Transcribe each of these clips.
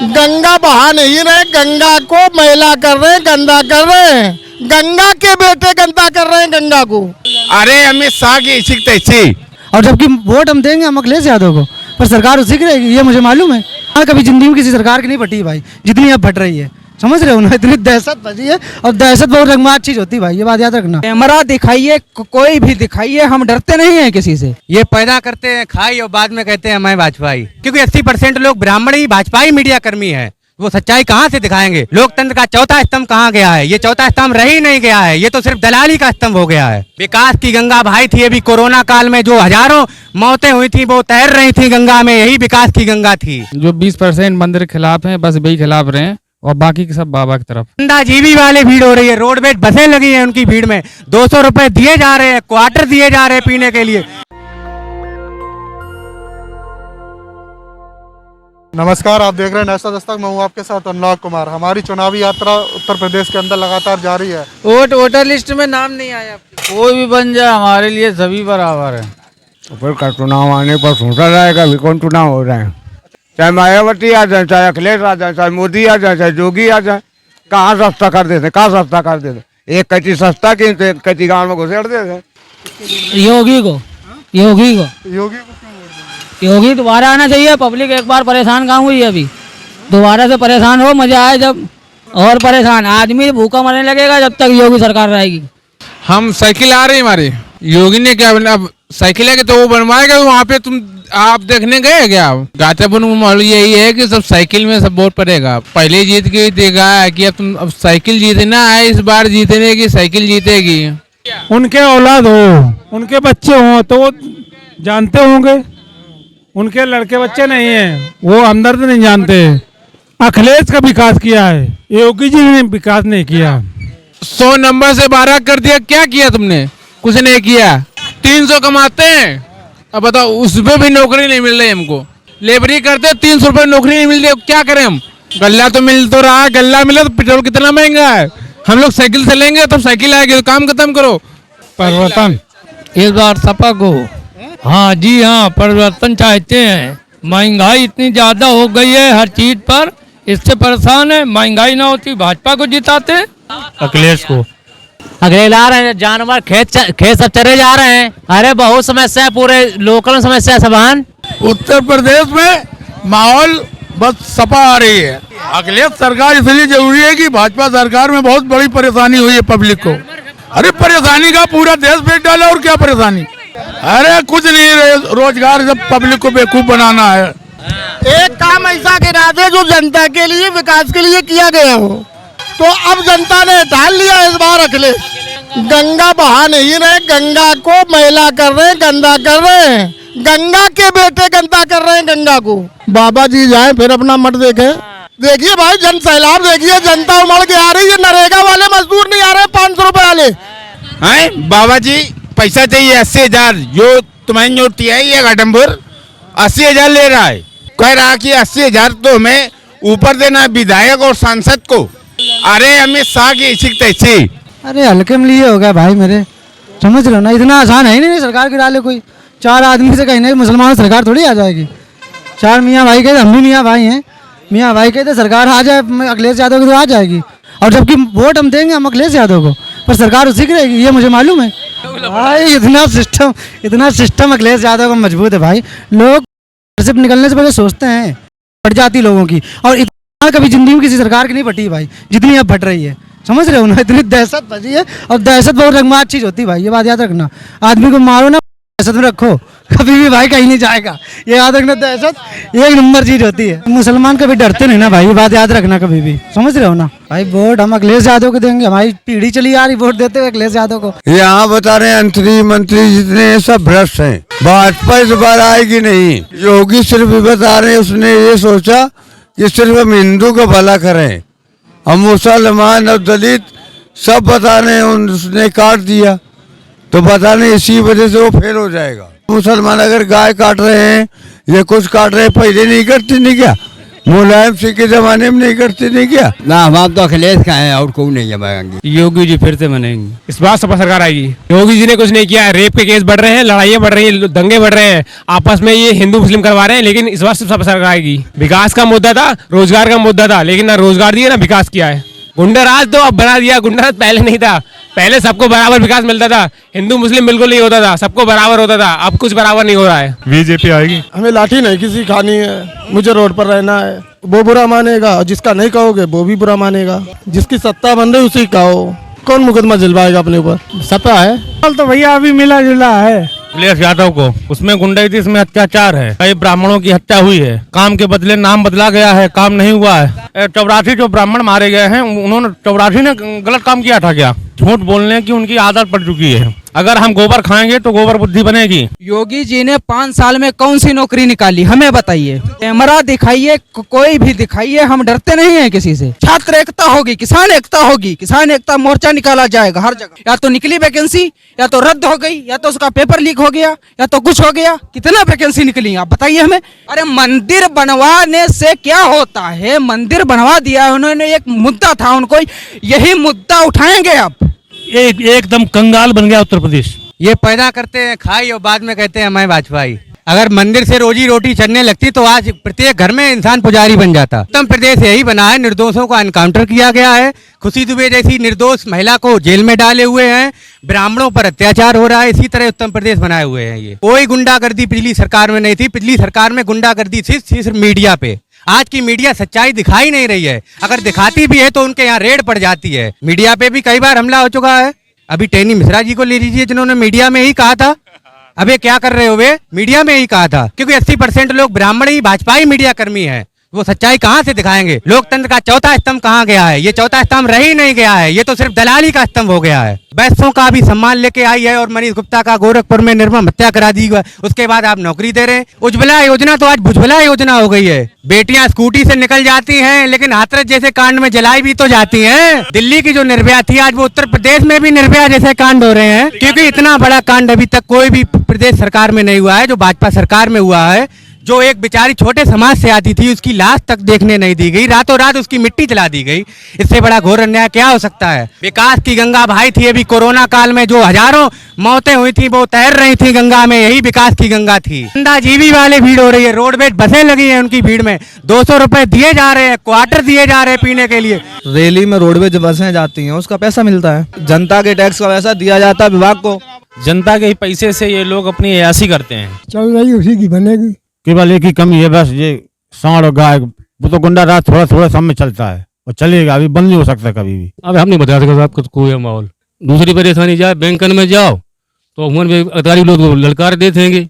गंगा बहा नहीं रहे, गंगा को मैला कर रहे हैं, गंदा कर रहे हैं। गंगा के बेटे गंदा कर रहे हैं गंगा को। अरे अमित शाह की इसी तैसी। और जबकि वोट हम देंगे हम अखिलेश यादव को, पर सरकार उसी की रहेगी, ये मुझे मालूम है। हाँ, कभी जिंदगी में किसी सरकार की नहीं फटी भाई जितनी अब फट रही है। समझ रहे हो ना, इतनी दहशत फटी है। और दहशत बहुत रंगमार चीज होती है भाई, ये बात याद रखना। कैमरा दिखाइए, कोई भी दिखाइए, हम डरते नहीं हैं किसी से। ये पैदा करते हैं खाई और बाद में कहते हैं मैं भाजपाई, क्योंकि 80% लोग ब्राह्मण ही भाजपाई मीडिया कर्मी है। वो सच्चाई कहाँ से दिखाएंगे? लोकतंत्र का चौथा स्तंभ कहाँ गया है? ये चौथा स्तंभ रह ही नहीं गया है, ये तो सिर्फ दलाली का स्तंभ हो गया है। विकास की गंगा भाई थी अभी कोरोना काल में, जो हजारों मौतें हुई थी वो तैर रही थी गंगा में, यही विकास की गंगा थी। जो 20% मंदिर के खिलाफ हैं बस वही खिलाफ रहे हैं और बाकी के सब बाबा की तरफ। जीवी वाले भीड़ हो रही है, रोडवेज बसें लगी हैं उनकी भीड़ में, 200 रुपए दिए जा रहे हैं, क्वार्टर दिए जा रहे हैं पीने के लिए। नमस्कार, आप देख रहे हैं नेशनल दस्तक। मैं हूं आपके साथ अनुराग कुमार। हमारी चुनावी यात्रा उत्तर प्रदेश के अंदर लगातार जारी है। वोटर लिस्ट में नाम नहीं आया। कोई भी बन जाए हमारे लिए सभी बराबर है। फिर का चुनाव आने पर सोचा जाएगा भी कौन चुनाव हो रहा है। चाहे मायावती आ जाए, चाहे अखिलेश आ जाए, चाहे मोदी आ जाए, चाहे जोगी आ जाए, कहाँ सस्ता कर देते, कहाँ सस्ता कर देते। एक कच्ची सस्ता की तो एक कच्ची गाँव में घुसेड़ देते। योगी को योगी दोबारा आना चाहिए। पब्लिक एक बार परेशान कहाँ हुई है, अभी दोबारा से परेशान हो, मजा आए जब। और परेशान आदमी भूखा मरने लगेगा जब तक योगी सरकार रहेगी। हम साइकिल आ रही हमारी, योगी ने क्या अब साइकिल है कि तो वो बनवाएगा वहाँ पे। तुम आप देखने गए क्या? गातापुर में माहौल यही है कि सब साइकिल में सब वोट पड़ेगा। पहले जीत के देखा है कि अब तुम अब साइकिल जीतना है, इस बार जीतने की साइकिल जीतेगी। उनके औलाद हो, उनके बच्चे हों तो वो जानते होंगे। उनके लड़के बच्चे नहीं हैं, वो हमदर्द नहीं जानते। अखिलेश का विकास किया है, योगी जी ने विकास नहीं किया। 100 नंबर से 12 कर दिया, क्या किया तुमने? कुछ नहीं किया। 300 कमाते हैं, अब बताओ उसमें भी नौकरी नहीं मिल रही हमको। लेबरी करते 300 रुपये नौकरी नहीं मिल रही, क्या करें हम? गल्ला तो मिल तो रहा है, गल्ला मिला तो पेट्रोल कितना महंगा है। हम लोग साइकिल से लेंगे तब साइकिल आएगी, तो काम खत्म करो। परिवर्तन इस बार सपा को, हाँ जी हाँ, परिवर्तन चाहते हैं। महंगाई इतनी ज्यादा हो गई है हर चीज पर, इससे परेशान है। महंगाई ना होती भाजपा को जिताते, अखिलेश को। अगले आ रहे हैं जानवर, खेत सब चले जा रहे हैं। अरे बहुत समस्या है, पूरे लोकल समस्या सभान। उत्तर प्रदेश में माहौल बस सपा आ रही है। अखिलेश सरकार इसलिए जरूरी है कि भाजपा सरकार में बहुत बड़ी परेशानी हुई है पब्लिक को। अरे परेशानी का पूरा देश बेच डाला, और क्या परेशानी? अरे कुछ नहीं, रोजगार जब पब्लिक को बेवकूफ बनाना है। एक काम ऐसा गिरा दे जो जनता के लिए विकास के लिए किया गया हो, तो अब जनता ने ढाल लिया इस बार अखिलेश। गंगा बहा नहीं रहे, गंगा को मैला कर रहे हैं, गंदा कर रहे हैं। गंगा के बेटे गंदा कर रहे हैं गंगा को। बाबा जी जाए फिर अपना मत देखे। देखिए भाई, जन सैलाब देखिए, जनता उमड़ के आ रही है। नरेगा वाले मजदूर नहीं आ रहे, 500 रुपए वाले हैं। बाबा जी पैसा चाहिए 80,000, जो तुम्हारी नोटी है ये घटमपुर 80,000 ले रहा है। कह रहा कि 80,000 तो हमें ऊपर देना विधायक और सांसद को। अरे अमित शाह की इसी तैसी। अरे हल्के में लिए हो गया भाई मेरे, समझ रहे हो ना। इतना आसान है ही नहीं सरकार गिरा ले कोई। 4 आदमी से कहीं नहीं मुसलमान सरकार थोड़ी आ जाएगी। 4 मियाँ भाई कहते, हम भी मियाँ भाई हैं। मियाँ भाई कहते सरकार आ जाए अखिलेश यादव की तो आ जाएगी। और जबकि वोट हम देंगे हम अखिलेश यादव को, पर सरकार उसी की रहेगी, ये मुझे मालूम है भाई। इतना सिस्टम अखिलेश यादव का मजबूत है भाई। लोग से निकलने से पहले सोचते हैं फट जाती लोगों की। और इतना कभी जिंदगी में किसी सरकार की नहीं फटी भाई जितनी अब फट रही है। समझ रहे हो ना, इतनी दहशत फटी है। और दहशत बहुत रंगमार चीज होती है भाई, ये बात याद रखना। आदमी को मारो ना, दहशत में रखो, कभी भी भाई कहीं नहीं जाएगा। ये याद रखना, दहशत एक नंबर चीज होती है। मुसलमान कभी डरते नहीं ना भाई, ये बात याद रखना कभी भी। समझ रहे हो ना भाई। वोट हम अखिलेश यादव को देंगे, हमारी पीढ़ी चली आ रही वोट देते हुए अखिलेश यादव को। यहाँ बता रहे हैं मंत्री जितने सब भ्रष्ट हैं, भाजपा इस बार आएगी नहीं। योगी सिर्फ बता रहे हैं, उसने ये सोचा कि सिर्फ हम हिंदू का भला करें, हम मुसलमान और दलित सब बता रहे हैं, उसने काट दिया। तो बता नहीं, इसी वजह से वो फेल हो जाएगा। मुसलमान अगर गाय काट रहे हैं या कुछ काट रहे हैं, पहले नहीं करते नहीं क्या? मुलायम सिंह के जमाने में नहीं करते नहीं क्या? ना हमारा तो अखिलेश का है और कोई नहीं जमाएंगे। योगी जी फिर से बनेंगे। इस बार सपा सरकार आएगी। योगी जी ने कुछ नहीं किया है, रेप के केस बढ़ रहे हैं, लड़ाइयाँ बढ़ रही हैं, दंगे बढ़ रहे हैं, आपस में ये हिंदू मुस्लिम करवा रहे हैं, लेकिन इस बार सपा सरकार आएगी। विकास का मुद्दा था, रोजगार का मुद्दा था, लेकिन ना रोजगार दिया ना विकास किया है। गुंडा राज तो अब बना दिया, गुंडा राज पहले नहीं था, पहले सबको बराबर विकास मिलता था, हिंदू मुस्लिम बिल्कुल नहीं होता था, सबको बराबर होता था, अब कुछ बराबर नहीं हो रहा है। बीजेपी आएगी। हमें लाठी नहीं किसी खानी है, मुझे रोड पर रहना है। वो बुरा मानेगा और जिसका नहीं कहोगे वो भी बुरा मानेगा। जिसकी सत्ता बन रही उसी कहो, कौन मुकदमा जलवाएगा अपने ऊपर? सपा है तो भैया अभी मिला जुला है। अखिलेश यादव को, उसमें गुंडागर्दी, इसमें अत्याचार है, कई ब्राह्मणों की हत्या हुई है, काम के बदले नाम बदला गया है, काम नहीं हुआ है। 84 जो ब्राह्मण मारे गए हैं, उन्होंने 84 ने गलत काम किया था क्या? झूठ बोलने की उनकी आदत पड़ चुकी है। अगर हम गोबर खाएंगे तो गोबर बुद्धि बनेगी। योगी जी ने 5 साल में कौन सी नौकरी निकाली, हमें बताइए। कैमरा दिखाइए, कोई भी दिखाइए, हम डरते नहीं हैं किसी से। छात्र एकता होगी, किसान एकता होगी, किसान एकता मोर्चा निकाला जाएगा हर जगह। या तो निकली वैकेंसी, या तो रद्द हो गई, या तो उसका पेपर लीक हो गया, या तो कुछ हो गया। कितना वैकेंसी निकली आप बताइए हमें। अरे मंदिर बनवाने से क्या होता है? मंदिर बनवा दिया उन्होंने, एक मुद्दा था, उनको यही मुद्दा उठाएंगे आप। एकदम कंगाल बन गया उत्तर प्रदेश। ये पैदा करते हैं खाई और बाद में कहते हैं मैं भाजपाई। अगर मंदिर से रोजी रोटी चलने लगती तो आज प्रत्येक घर में इंसान पुजारी बन जाता। उत्तर प्रदेश यही बना है, निर्दोषों का एनकाउंटर किया गया है, खुशी दुबे जैसी निर्दोष महिला को जेल में डाले हुए हैं, ब्राह्मणों पर अत्याचार हो रहा है। इसी तरह उत्तर प्रदेश बनाए हुए हैं। ये कोई गुंडागर्दी पिछली सरकार में नहीं थी। पिछली सरकार में गुंडागर्दी सिर्फ मीडिया पे। आज की मीडिया सच्चाई दिखाई नहीं रही है, अगर दिखाती भी है तो उनके यहाँ रेड पड़ जाती है। मीडिया पे भी कई बार हमला हो चुका है। अभी टेनी मिश्रा जी को ले लीजिए, जिन्होंने मीडिया में ही कहा था, अबे क्या कर रहे हो, वे मीडिया में ही कहा था, क्योंकि 80% लोग ब्राह्मण ही भाजपाई मीडिया कर्मी है। वो सच्चाई कहाँ से दिखाएंगे? लोकतंत्र का चौथा स्तंभ कहाँ गया है? ये चौथा स्तंभ रह ही नहीं गया है, ये तो सिर्फ दलाली का स्तंभ हो गया है। बैसों का भी सम्मान लेके आई है और मनीष गुप्ता का गोरखपुर में निर्मम हत्या करा दी, उसके बाद आप नौकरी दे रहे हैं। उज्ज्वला योजना तो आज भुजबला योजना हो गई है। बेटियां स्कूटी से निकल जाती हैं, लेकिन हाथरस जैसे कांड में जलाई भी तो जाती हैं। दिल्ली की जो निर्भया थी, आज वो उत्तर प्रदेश में भी निर्भया जैसे कांड हो रहे हैं, क्योंकि इतना बड़ा कांड अभी तक कोई भी प्रदेश सरकार में नहीं हुआ है जो भाजपा सरकार में हुआ है। जो एक बेचारी छोटे समाज से आती थी, उसकी लाश तक देखने नहीं दी गई, रातों रात उसकी मिट्टी चला दी गई। इससे बड़ा घोर अन्याय क्या हो सकता है? विकास की गंगा भाई थी। अभी कोरोना काल में जो हजारों मौतें हुई थी वो तैर रही थी गंगा में, यही विकास की गंगा थी। गंदा जीवी वाले भीड़ हो रही है, रोडवेज बसें लगी हैं, उनकी भीड़ में 200 रुपए दिए जा रहे हैं, क्वार्टर दिए जा रहे हैं पीने के लिए। रैली में रोडवेज बसें जाती हैं, उसका पैसा मिलता है, जनता के टैक्स का पैसा दिया जाता है विभाग को। जनता के ही पैसे से ये लोग अपनी अयासी करते हैं। चल रही उसी की बनेगी। केवल एक ही कमी है बस, ये सांड और गाय, वो तो गुंडा राज थोड़ा थोड़ा सब में चलता है और चलेगा, अभी बंद नहीं हो सकता कभी भी। अब हम नहीं बता सकते साहब कुछ कोई माहौल। दूसरी परेशानी जाए बैंकन में जाओ तो उम्र अधिकारी लोग ललकार देते हैं,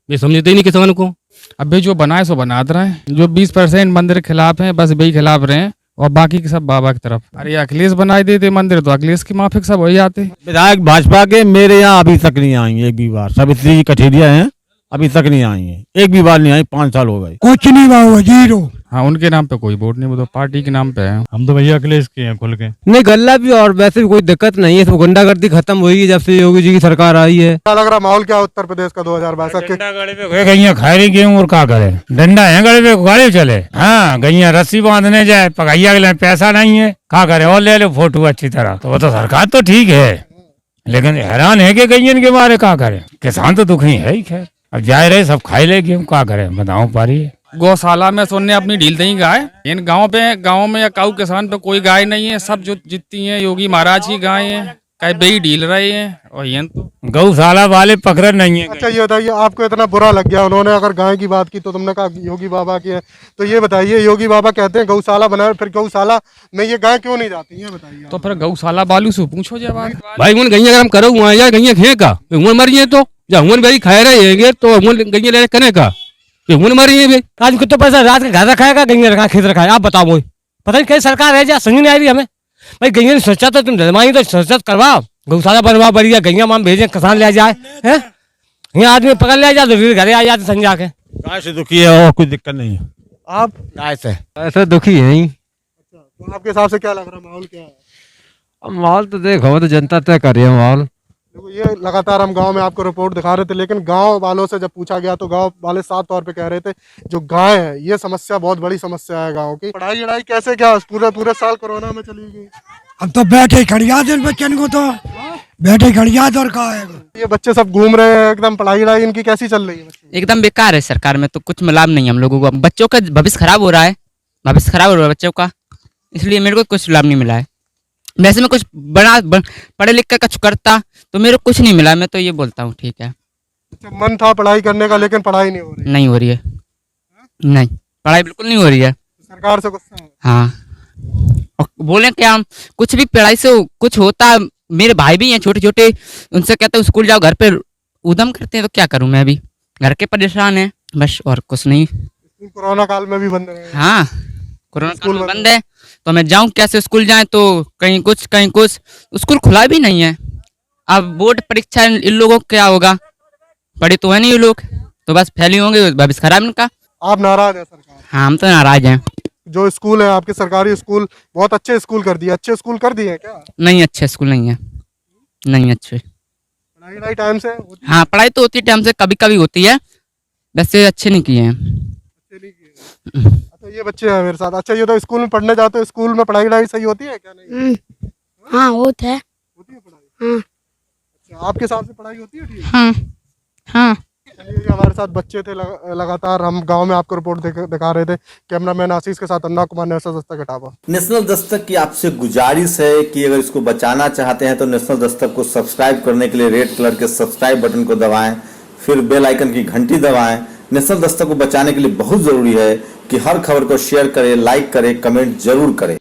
वे समझते ही नहीं किसान को। अभी जो बनाए सो बना रहे हैं, जो 20% मंदिर के खिलाफ हैं बस वही खिलाफ रहे हैं, और बाकी के सब बाबा की तरफ। अरे अखिलेश बनाए देते मंदिर तो अखिलेश की माफिक सब वही आते। विधायक भाजपा के मेरे यहाँ अभी तक नहीं आई एक भी बार, सब इतनी कठेरिया हैं, अभी तक नहीं आई है, एक भी बार नहीं आई, 5 साल हो गए। कुछ नहीं हुआ, जीरो। हाँ, उनके नाम पे कोई वोट नहीं, वो तो पार्टी के नाम पे है। हम तो भैया अखिलेश के हैं खुल के। नहीं गल्ला भी, और वैसे भी कोई दिक्कत नहीं है, सब गुंडागर्दी खत्म हुई है जब से योगी जी की सरकार आई है। क्या लग रहा माहौल क्या उत्तर प्रदेश का 2022 के? गैया खा रही गेहूँ और क्या करे, डंडा है गले पे, गाड़ी चले। हाँ, गैया रस्सी बांधने जाए, पकाइया के लिए पैसा नहीं है, क्या करे, और ले लो फोटो अच्छी तरह। तो वो तो सरकार तो ठीक है, लेकिन हैरान है कि गैयन के बारे क्या करे, किसान तो दुखी है ही। खैर अब जाए रहे सब खाई ले गेहूँ, क्या करे बताओ पारी। गौशाला में सुनने अपनी ढील नहीं गाय, इन गाँव में या काऊ किसान पे कोई गाय नहीं है, सब जो जितनी है योगी महाराज की गाय है, कई बेई ढील रहे हैं, और ये तो गौशाला वाले पकड़ नहीं है। अच्छा ये बताइए, आपको इतना बुरा लग गया उन्होंने अगर गाय की बात की तो तुमने कहा योगी बाबा की है, तो ये बताइए योगी बाबा कहते हैं गौशाला बनाए, फिर गौशाला में ये गाय क्यों नहीं जाती है बताइए? तो फिर गौशाला बालू से पूछो जब भाई उन गैया अगर हम करो वहाँ या गैया खे का उमर मर जाए तो या उमर बेरी खाए रहे हैं तो गैया ले कने का उमर मरी है। आज कितना पैसा रात का घर रखा है, गैया रखा खेत रखा है, आप बताओ मुझे पता नहीं कैसी सरकार है, जा समझ नहीं आई हमें। भाई गैया ने सोचा तो तुम जमाई तो सोचा करवाओ, गौशाला बनवा बढ़िया, गैया माम भेजे, किसान ले जाए, है यहाँ आदमी पकड़ ले जाए तो घरे आ जाते संजा के। गाय से दुखी है और कोई दिक्कत नहीं है। आप गाय से ऐसे दुखी है ही। तो आपके हिसाब से क्या लग रहा है माहौल क्या है? अब माहौल तो देखो तो जनता तय कर रही है माहौल, देखो ये लगातार हम गांव में आपको रिपोर्ट दिखा रहे थे, लेकिन गांव वालों से जब पूछा गया तो गांव वाले साफ तौर पे कह रहे थे जो गाय है ये समस्या बहुत बड़ी समस्या है गांव की। पढ़ाई वढ़ाई कैसे क्या पूरे साल कोरोना में चली गई? अब तो बैठे खड़िया दे बच्चन को, तो बैठे खड़िया और कहा है। ये बच्चे सब घूम रहे हैं एकदम, पढ़ाई वढ़ाई इनकी कैसी चल रही है? एकदम बेकार है, सरकार में तो कुछ लाभ नहीं है हम लोगों को। बच्चों का भविष्य खराब हो रहा है, भविष्य खराब हो रहा है बच्चों का, इसलिए मेरे को कुछ लाभ नहीं मिला है। वैसे मैं कुछ पढ़े लिख कर कुछ करता तो मेरे को कुछ नहीं मिला, मैं तो ये बोलता हूँ। ठीक है, मन था पढ़ाई करने का लेकिन पढ़ाई नहीं हो रही? नहीं हो रही है, नहीं पढ़ाई बिल्कुल नहीं हो रही है। सरकार से गुस्सा है? हाँ, और बोले क्या हम कुछ भी पढ़ाई से कुछ होता। मेरे भाई भी हैं छोटे छोटे, उनसे कहते हैं स्कूल जाओ, घर पे उधम करते हैं, तो क्या करूं मैं भी, घर के परेशान है बस, और कुछ नहीं। कोरोना काल में भी बंद है? हाँ, कोरोना काल में बंद है, तो मैं जाऊं कैसे स्कूल जाए? तो कहीं कुछ स्कूल खुला भी नहीं है। अब बोर्ड परीक्षा इन लोगों को क्या होगा, पढ़े तो है नहीं ये लोग, तो बस फैली होंगे, भविष्य खराब इनका। आप नाराज हैं सरकार? हाँ, हम तो नाराज हैं। जो स्कूल है आपके सरकारी स्कूल, बहुत अच्छे स्कूल कर दिए, अच्छे स्कूल कर दिए क्या? नहीं, अच्छे स्कूल नहीं है, नहीं अच्छे। पढ़ाई टाइम से होती है? हाँ, पढ़ाई तो होती है टाइम से, कभी कभी होती है, वैसे अच्छे नहीं किए हैं। अच्छा, ये बच्चे हैं मेरे साथ। अच्छा, ये तो स्कूल में पढ़ने जाते हो, स्कूल में पढ़ाई वढ़ाई सही होती है क्या? नहीं हाँ होता है। होती है पढ़ाई? हाँ। अच्छा, आपके हिसाब से पढ़ाई होती है ठीक? हाँ हाँ। चलिए, ये हमारे साथ बच्चे थे, लगातार हम गांव में आपको रिपोर्ट दिखा रहे थे। कैमरामैन आशीष के साथ अन्ना कुमार, नेशनल दस्तक इटावा। नेशनल दस्तक की आपसे गुजारिश है कि अगर इसको बचाना चाहते हैं तो नेशनल दस्तक को सब्सक्राइब करने के लिए रेड कलर के सब्सक्राइब बटन को दबाएं, फिर बेल आइकन की घंटी दबाएं। नेशनल दस्तक को बचाने के लिए बहुत जरूरी है कि हर खबर को शेयर करें, लाइक करें, कमेंट जरूर करें।